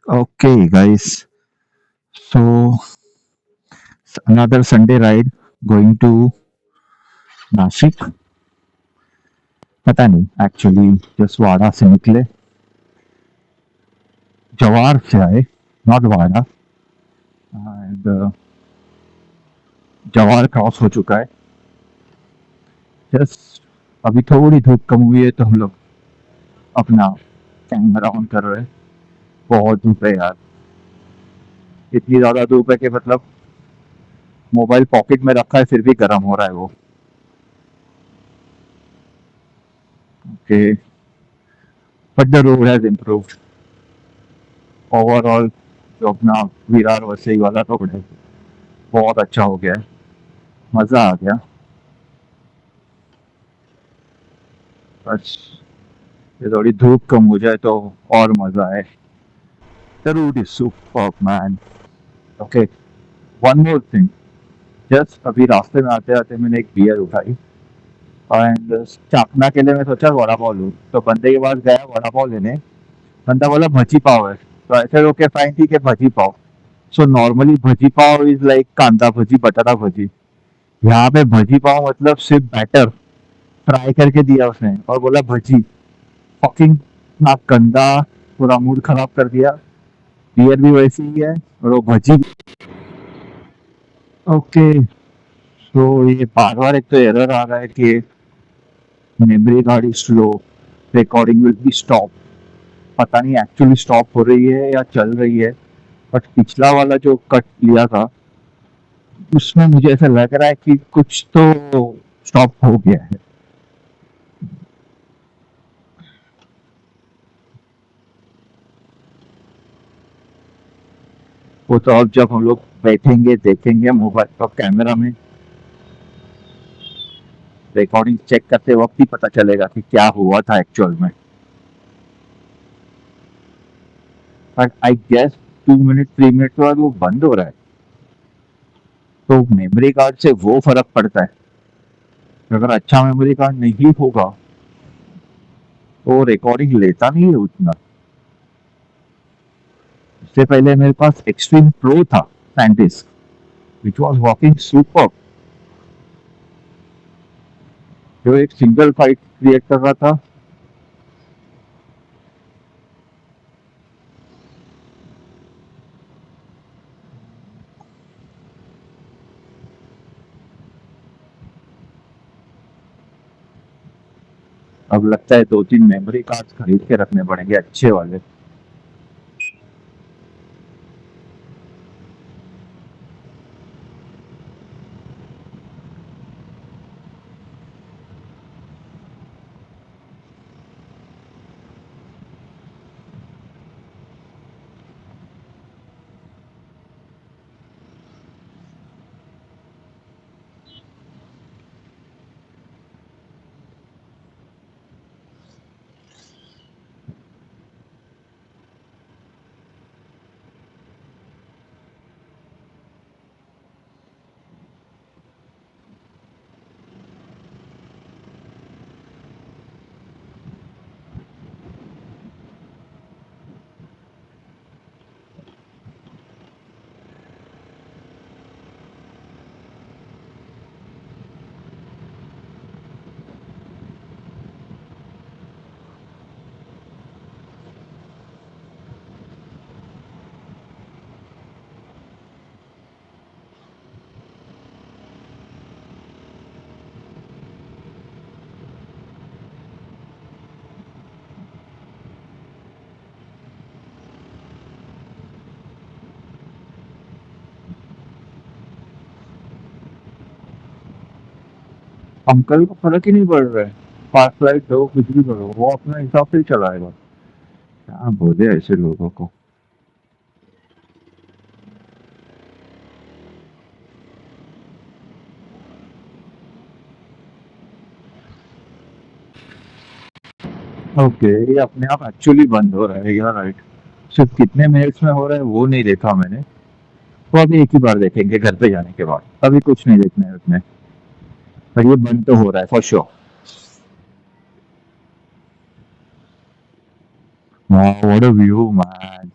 Okay, guys. So another Sunday ride going to Nashik. पता नहीं actually just वाड़ा से निकले जवार से आए नॉट वाड़ा एंड जवार क्रॉस हो चुका है जस्ट अभी थोड़ी धूप कम हुई है तो हम लोग अपना कैमरा ऑन कर रहे हैं बहुत धूप है यार इतनी ज्यादा धूप है कि मतलब मोबाइल पॉकेट में रखा है फिर भी गर्म हो रहा है वो okay but the road has improved overall जो अपना विरार वसई वाला रोड है बहुत अच्छा हो गया है मजा आ गया बस ये थोड़ी धूप कम हो जाए तो और मजा आए the route is super man okay one more thing just अभी रास्ते में आते आते मैंने एक बियर उठाई एंड चाकना के लिए मैं सोचा वड़ा पाव लूँ तो बंदे के पास गया वड़ा पाव लेने बंदा बोला भजी पाव है तो ऐसे ओके फाइन ठीक है bhaji pav so normally bhaji pav is like kanda bhaji बटाटा भजी यहाँ पे भजी पाव मतलब सिर्फ बैटर फ्राई करके दिया उसने और बोला भजी फकिंग ना गंदा पूरा मूड खराब कर दिया बियर भी वैसी ही है और वो भजी ओके तो ये बार बार एक तो एरर आ रहा है कि memory card is slow recording will be stop पता नहीं एक्चुअली स्टॉप हो रही है या चल रही है बट पिछला वाला जो कट लिया था उसमें मुझे ऐसा लग रहा है कि कुछ तो स्टॉप हो गया है वो तो अब जब हम लोग बैठेंगे देखेंगे मोबाइल का कैमरा में रिकॉर्डिंग चेक करते वक्त ही पता चलेगा कि क्या हुआ था एक्चुअल में but I guess 2 minute 3 minute के बाद वो बंद हो रहा है तो मेमोरी कार्ड से वो फर्क पड़ता है अगर अच्छा मेमोरी कार्ड नहीं होगा तो रिकॉर्डिंग लेता नहीं है उतना इससे पहले मेरे पास एक्सट्रीम प्रो था SanDisk which was working super जो एक सिंगल फाइट क्रिएट कर रहा था अब लगता है 2 3 मेमोरी कार्ड खरीद के रखने पड़ेंगे अच्छे वाले अंकल को फर्क ही नहीं पड़ रहा है फास्ट लाइट हो कुछ भी करो वो अपने हिसाब से ही चलाएगा क्या बोले ऐसे लोगों को ओके ये अपने आप एक्चुअली बंद हो रहा है यार राइट सिर्फ कितने मिनट्स में हो रहा है वो नहीं देखा मैंने वो अभी एक ही बार देखेंगे घर पे जाने के बाद अभी कुछ नहीं देखना है उसमें पर ये बंद तो हो रहा है for sure what a view man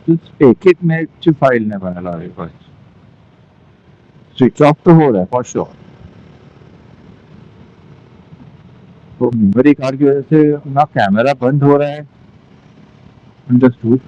एक एक मिनट ची फाईल नाही बनायला हवी बस स्विच ऑफ तो हो रहा है फॉर श्योर तो मेमोरी कार्ड की वजह से अपना कैमरा बंद हो रहा है understood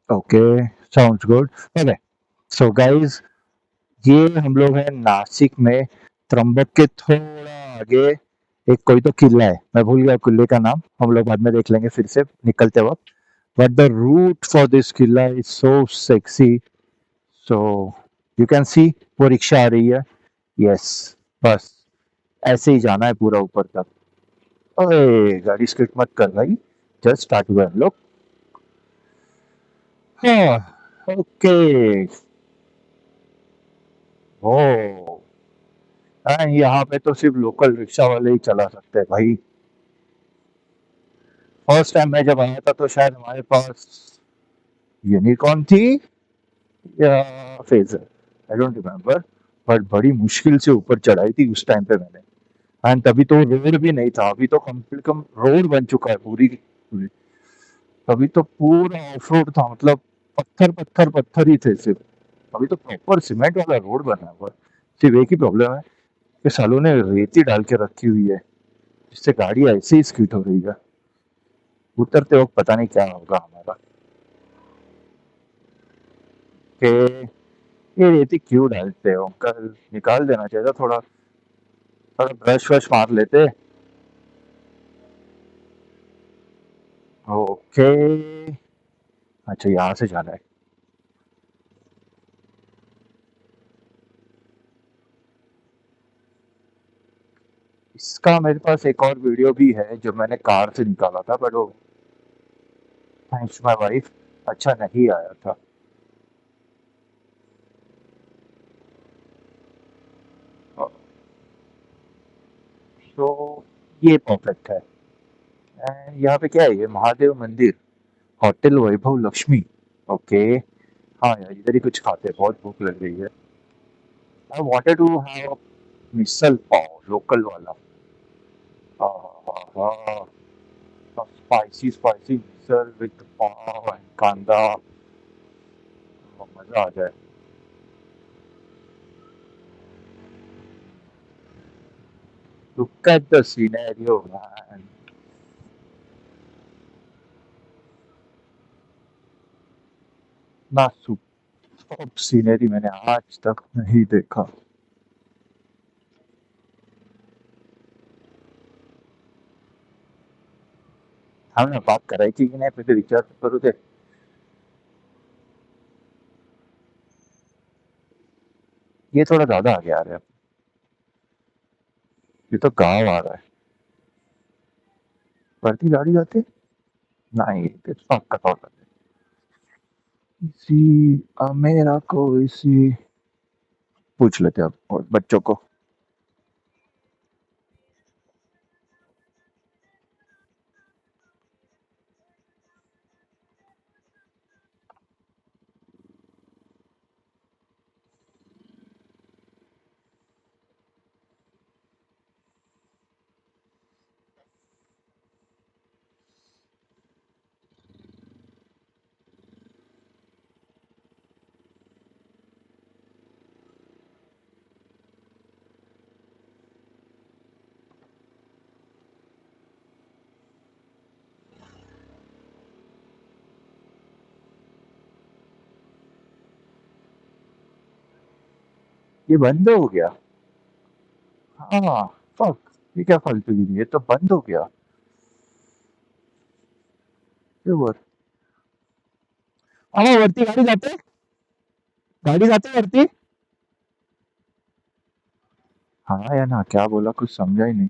okay, sounds good. Okay, so guys, ये हम लोग हैं नासिक में, त्रंबक के थोड़ा आगे एक कोई तो किला है, मैं भूल गया किले का नाम, हम लोग बाद में देख लेंगे फिर से निकलते वक्त। But the route for this किला is so sexy. So you can see, वो रिक्शा आ रही है। यस, बस ऐसे ही जाना है पूरा ऊपर तक। अरे गाड़ी स्किट मत कर भाई, जस्ट स्टार्ट हुआ हम लोग। हाँ, ओके। ओ, यहाँ पे तो सिर्फ लोकल रिक्शा वाले ही चला सकते हैं भाई। फर्स्ट टाइम मैं जब आया था तो शायद हमारे पास यूनिकॉर्न थी या phasor, I don't remember. But बड़ी मुश्किल से ऊपर चढ़ाई थी उस टाइम पे मैंने। एंड तभी तो रोड भी नहीं था, अभी तो कम से कम रोड बन चुका है पूरी की पूरी। तभी तो पूरा ऑफ रोड था, मतलब पत्थर पत्थर पत्थर ही थे सिर्फ। अभी तो प्रॉपर सीमेंट वाला रोड बना हुआ है। सिर्फ एक ही प्रॉब्लम है कि सालों ने रेती डाल के रखी हुई है, जिससे गाड़ी ऐसे ही स्किड हो रही है। उतरते वक्त पता नहीं क्या होगा हमारा। कि ये रेती क्यों डालते हो अंकल, निकाल देना चाहिए था थोड़ा, थोड़ा ब्रश वश मार लेते। ओके, अच्छा यहाँ से जाना है। इसका मेरे पास एक और वीडियो भी है जो मैंने कार से निकाला था, बट वो थैंक्स माय वाइफ अच्छा नहीं आया था। तो ये परफेक्ट है। एंड यहाँ पे क्या है, ये महादेव मंदिर, होटल वैभव लक्ष्मी। ओके, हाँ यार इधर ही कुछ खाते हैं, बहुत भूख लग रही है। I wanted to have misal pav, local वाला। Spicy spicy misal with pav and kanda, मजा आ जाए। Look at the scenario, man. ना सुपर सीनरी मैंने आज तक नहीं देखा। हमने बात कराई थी कि नहीं, फिर रिचार्ज करो थे। ये थोड़ा ज्यादा आ गया यार, ये तो गाँव आ रहा है। बढ़ती गाड़ी जाती, नहीं इट्स नॉट कट आउट। इसी मेरा को इसी पूछ लेते हैं अब और बच्चों को। ये बंद हो गया। हाँ, फक, ये क्या फालतू की, ये तो बंद हो गया। ये बात, हाँ वरती गाड़ी जाते, गाड़ी जाते वरती। हाँ या ना, क्या बोला कुछ समझा ही नहीं।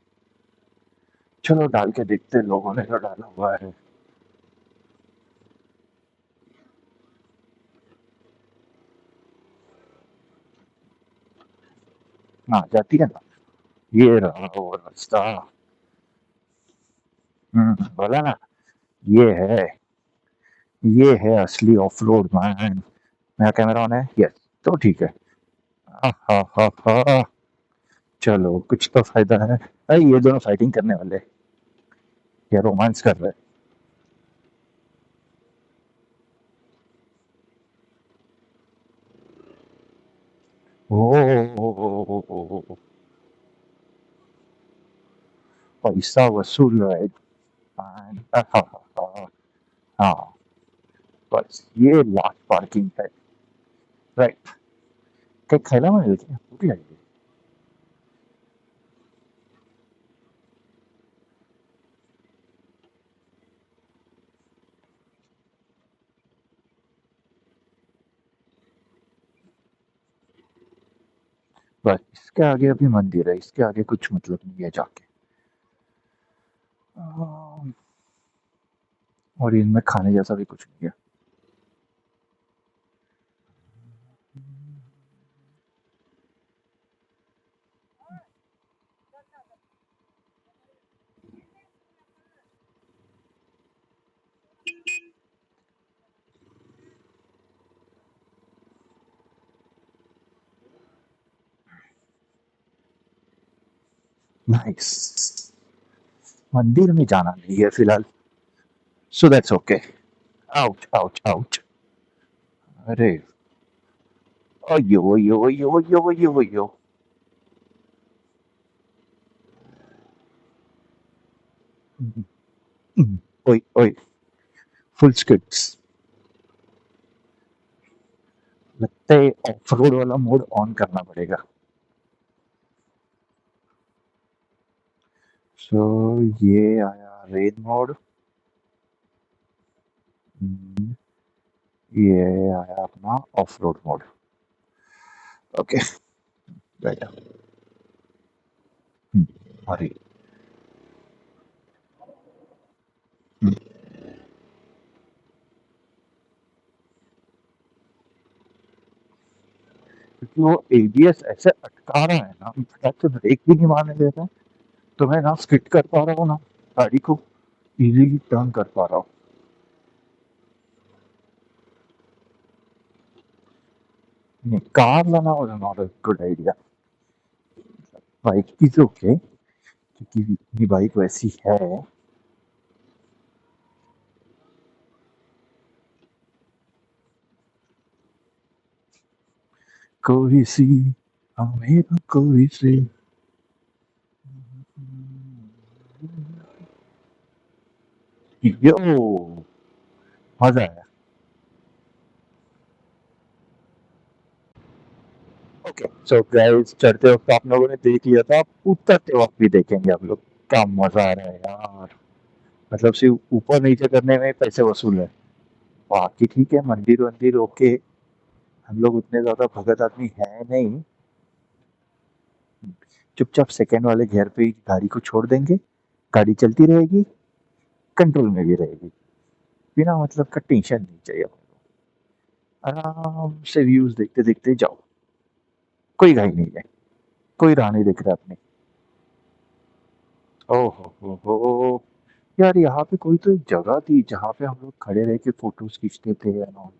चलो डाल के देखते हैं, लोगों ने तो डाला हुआ है। हाँ जाती है ना, ये रहा वो रास्ता। बोला ना, ये है, ये है असली ऑफ रोड मैन। मेरा कैमरा ऑन है, यस, तो ठीक है। हा हा हा हा, चलो कुछ तो फायदा है। अरे ये दोनों फाइटिंग करने वाले, या रोमांस कर रहे हैं। ओ, पैसा वसूल है। हाँ हाँ हाँ हाँ, बस ये लास्ट पार्किंग है. राइट. काही खायला मिळेल की भूक लागली. बस इसके आगे अभी मंदिर है, इसके आगे कुछ मतलब नहीं है जाके. अम, और इनमें खाने जैसा भी कुछ नहीं है. नाइस. मंदिर में जाना नहीं है फिलहाल. So that's okay. Ouch ouch ouch. अरे. अयो अयो अयो अयो अयो अयो. ओए ओए. फुल स्किट्स. लगता है ऑफ रोड वाला मोड ऑन करना पड़ेगा. सो ये आया रेन मोड. ये आया अपना ऑफ रोड मोड. ओके. बैठा. अरे. क्योंकि वो एबीएस ऐसे अटका रहा है ना, फटाक से ब्रेक भी नहीं मारने देता है. तो मैं ना स्किट कर पा रहा हूँ ना गाड़ी को इजीली टर्न कर पा रहा हूँ. नहीं, कार लाना was not a good idea. Bike is okay क्योंकि मेरी बाइक वैसी है. कोई सी हमें कोई सी. यो. मजा आया. ओके सो गाइस, चढ़ते वक्त आप लोगों ने देख लिया था, उतरते वक्त भी देखेंगे आप लोग. क्या मजा आ रहा है यार. मतलब सिर्फ ऊपर नीचे करने में पैसे वसूल है. बाकी ठीक है, मंदिर वंदिर ओके. हम लोग उतने ज्यादा भगत आदमी है नहीं. चुपचाप सेकंड वाले गियर पे ही गाड़ी को छोड़ देंगे. गाड़ी चलती रहेगी. कंट्रोल में भी रहेगी. बिना मतलब का टेंशन नहीं चाहिए. आराम से व्यूज देखते देखते जाओ. कोई घाई नहीं है. कोई राह नहीं दिख रहा अपने. ओहो हो. यार यहाँ पे कोई तो एक जगह थी जहाँ पे हम लोग खड़े रह के फोटोज खींचते थे and all,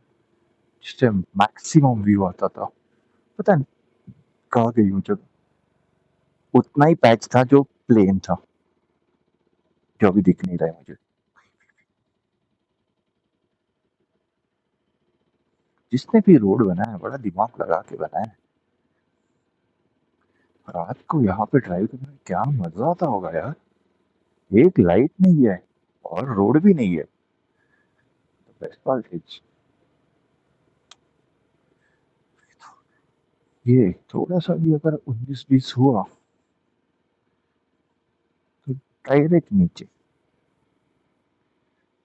जिससे मैक्सिमम व्यू आता था. पता नहीं कहाँ गई वो जगह. उतना ही पैच था जो प्लेन था, जो अभी दिख नहीं रहा है मुझे. जिसने भी रोड बनाया है बड़ा दिमाग लगा के बनाया है. रात को यहाँ पे ड्राइव करने में क्या मजा आता होगा यार. एक लाइट नहीं है और रोड भी नहीं है. बेस्ट पार्ट इज ये थोड़ा सा भी अगर 19-20 हुआ तो डायरेक्ट नीचे.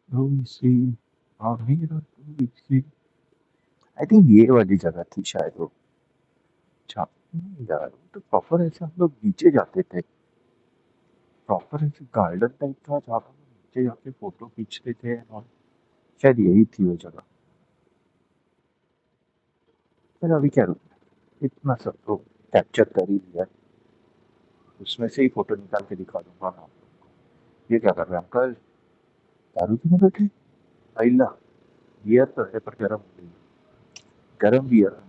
थोड़ी सी आगे थोड़ी सी. आई थिंक ये वाली जगह थी शायद वो. अच्छा नहीं यार, वो तो प्रॉपर ऐसे हम लोग नीचे जाते थे. प्रॉपर ऐसे गार्डन टाइप था जहाँ पे हम लोग नीचे जाके फोटो खींचते थे और शायद यही थी वो जगह. पर अभी क्या रुक. इतना सब तो कैप्चर कर ही लिया. उसमें से ही फोटो निकाल के दिखा दूंगा ना. ये क्या कर रहे हैं अंकल. दारू पीने बैठे. अल्लाह. बियर तो है पर गर्म हो गई. गर्म बियर.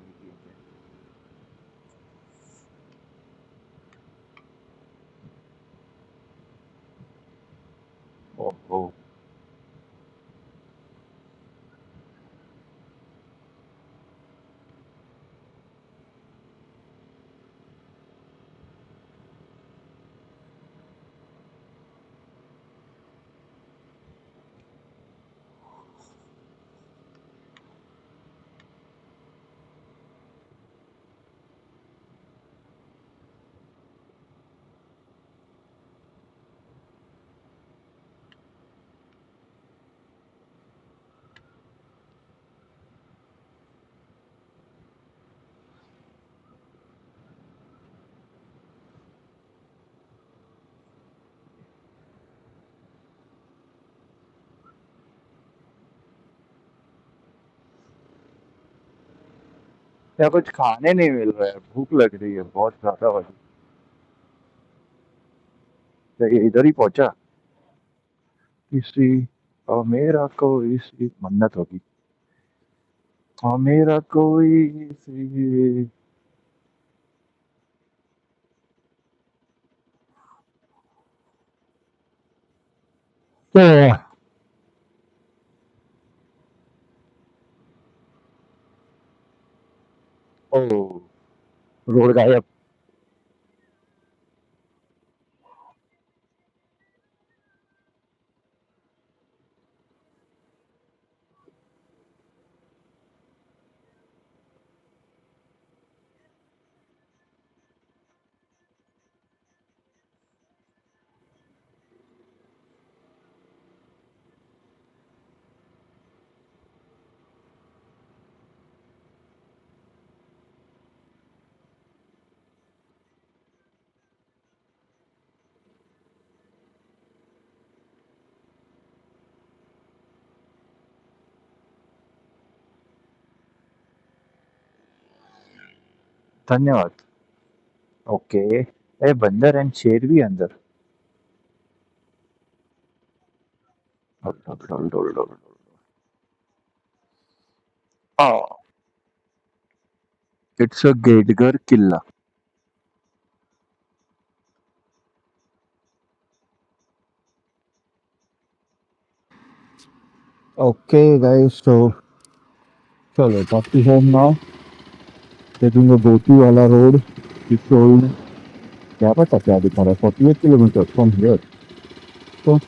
ओहो. या कुछ खाने नहीं मिल रहा है, भूख लग रही है बहुत ज्यादा वाली। तो ये इधर ही पहुंचा। किसी और मेरा कोई सी मन्नत होगी। और मेरा कोई सी। तो ओ रोड गायब। धन्यवाद। ओके। ए बंदर एंड शेर भी अंदर। इट्स अ गेटगर किल्ला। ओके गाइस, तो चलो back to home now. Taking a Boti wala road. He told क्या पता क्या दिखा रहा है 48 किलोमीटर फ्रॉम हियर। तो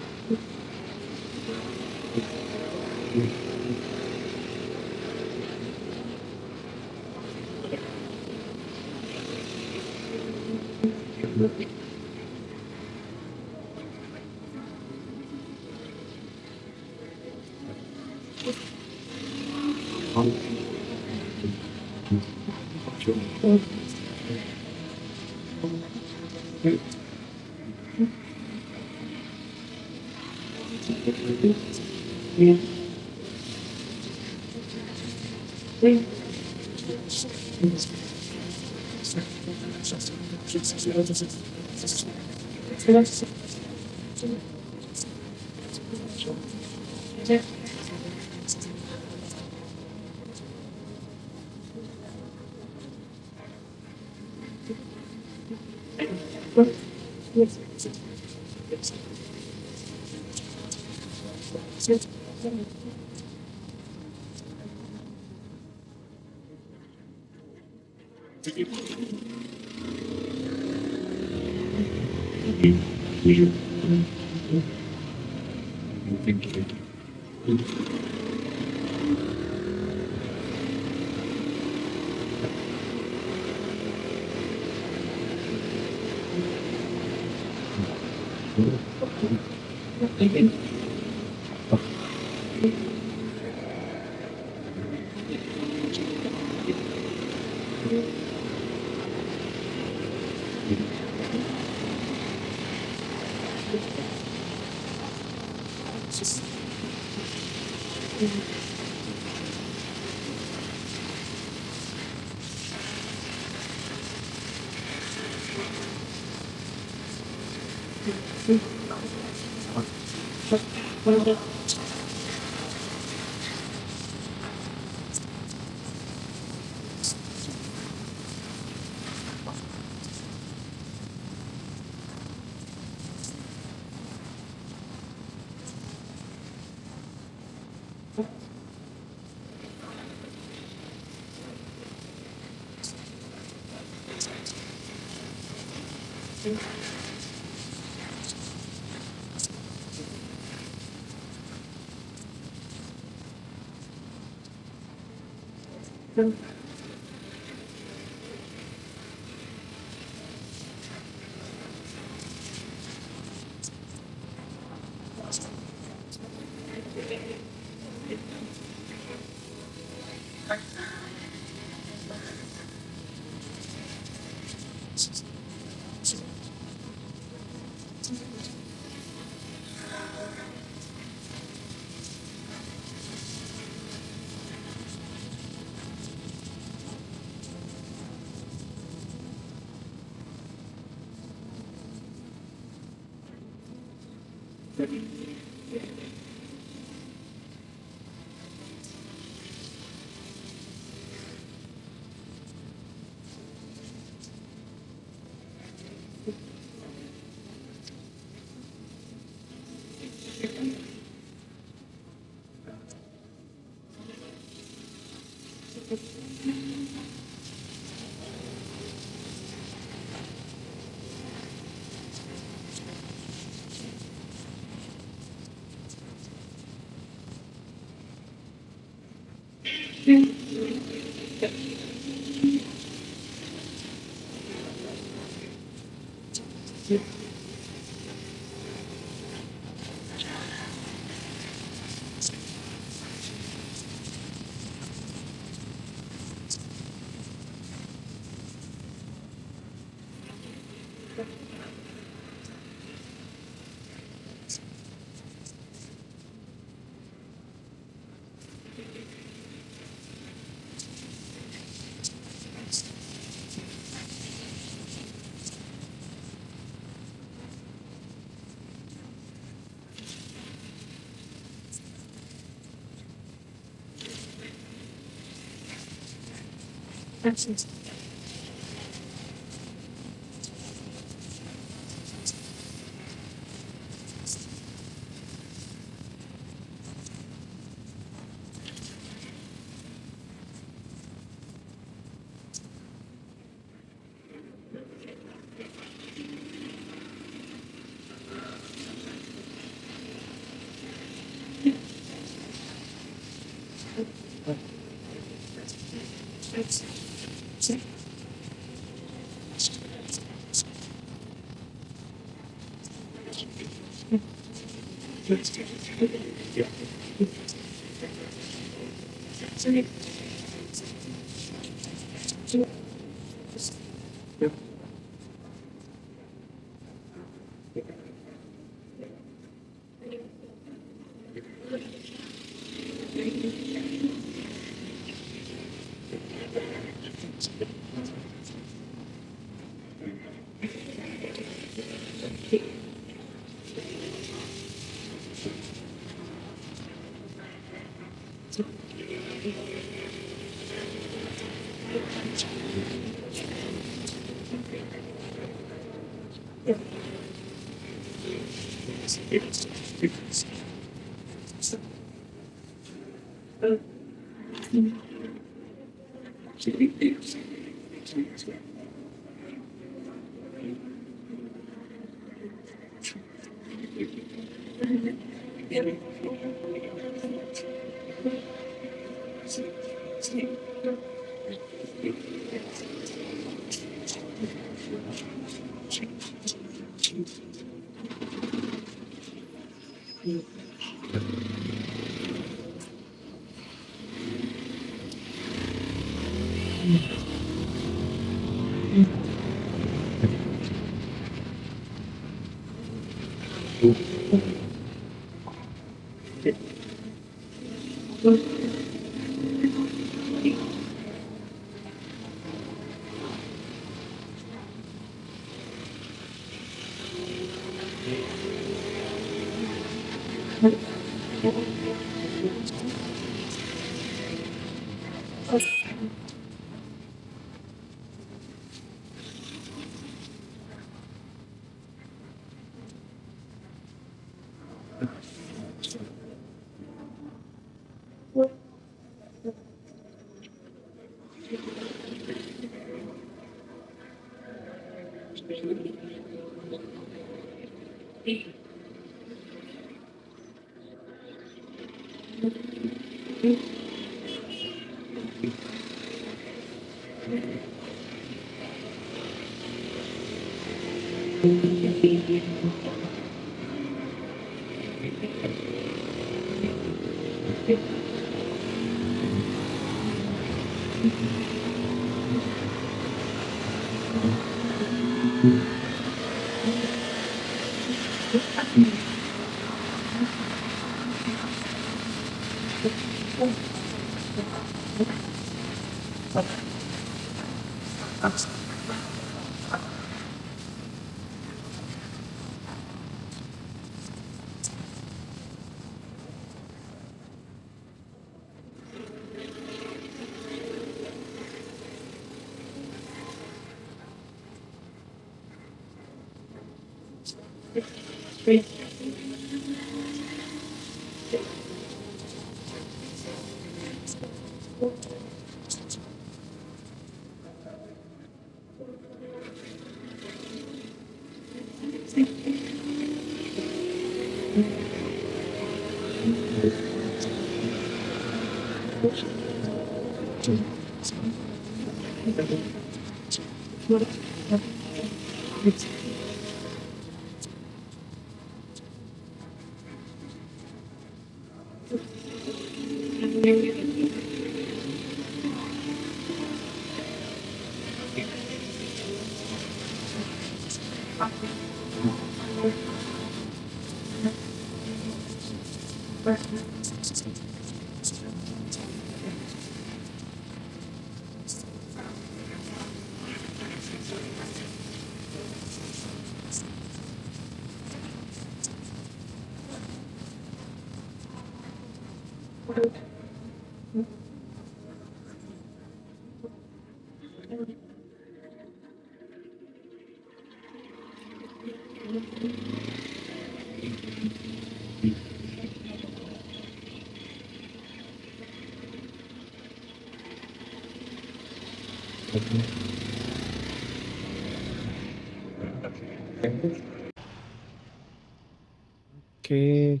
Okay.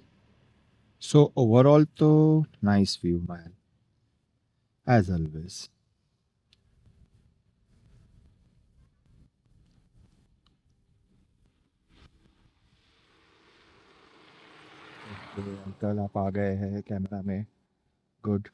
So overall, तो nice view, man. As always. Uncle आप आ गए हैं कैमरा में. गुड.